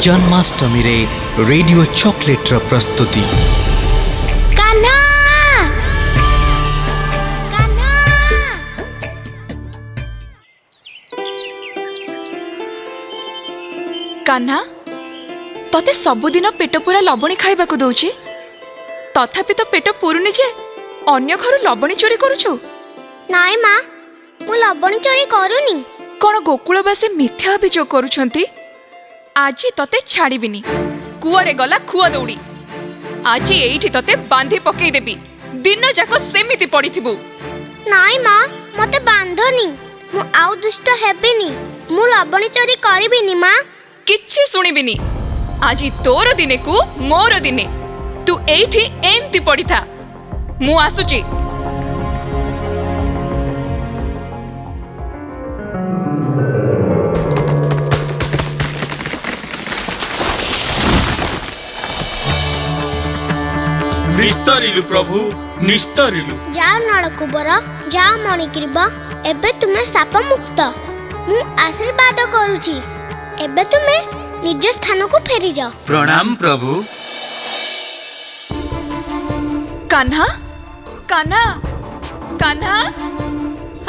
जन्माष्टमी रे radio chocolate रा प्रस्तुति। कान्हा कान्हा कान्हा तते सबुदिन पेट पूरा लबणी खाइबा को दउची तथापि तो पेट पुरुनी जे अन्य घर लबणी चोरी करूछु। नाई माँ मु लबणी चोरी करूनी। कौन गोकुलवासी मिथ्या अभियोग करुछंती? आज तते छाड़ीबिनी। कुआड़े गला खुआ दौड़ी। आज एइठी तते बांधी पकई देबी। दिन जाक सेमिति पड़िथिबु। नाई माँ मते बांधनी। मु आउ दुष्ट हेबिनी। मु लबणी चोरी करिबिनी माँ। किछि सुनिबिनी। आज तोर दिने को मोर दिने। तू एइठी एमती पड़ी था। मु आसुची। निस्तरिलु प्रभु निस्तरिलु। जाओ नळकुबर जाओ मणिग्रीब एबे तुमे साप मुक्त। मु आशीर्वाद करूची। एबे तुमे निज स्थान को फेरी जाओ। प्रणाम प्रभु। कान्हा कान्हा कान्हा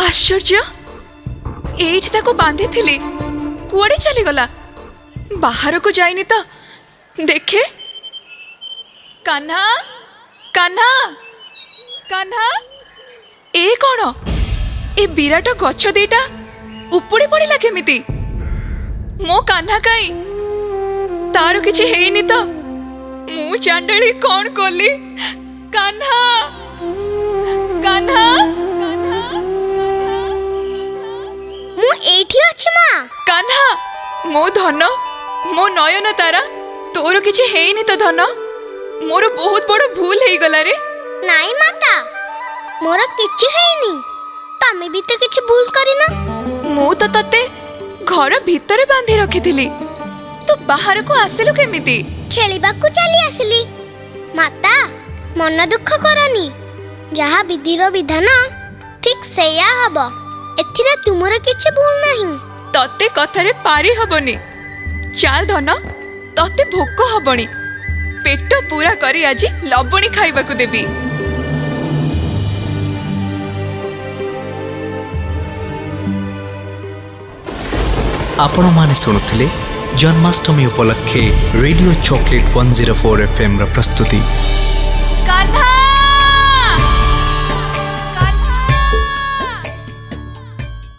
आश्चर्य एइठी ताको बांधी थिली कुआड़े चली गला। बाहर को जाइनी तो देखे। कान्हा कान्हा कान्हा ए कौन ए विराट गछ दीटा उपुड़ी पड़िला केमिति? मो कान्हा काई तार किछि हेइनी तो मु चांडली कौन कोली? कान्हा कान्हा कान्हा मु एठी अछि माँ। कान्हा मो धन मो नयन तारा तोर किछि हेइनी तो धन? मोर बहुत बड़ भूल हेई गला रे। नाई माता मोर किछि हेइनी। तमे भी तो किछि भूल करिना। मु तो तते घर भीतर बांधी रखिथिली। तो बाहर को आसिलु केमिति? खेलिबा को चली आसिली। माता मन दुख करनी। जहा विधिर विधान ठीक सेया हबो। एथिरे तुमर किछि भूल नाही। तते कथारे पारी हबनी। चाल धन तते भोक हबनी। पेट पूरा करी आज लबणी खाइबा को देबी। आपण माने सुनुथिले जन्माष्टमी उपलक्षे रेडियो चॉकलेट 104 FM रा प्रस्तुति। कान्हा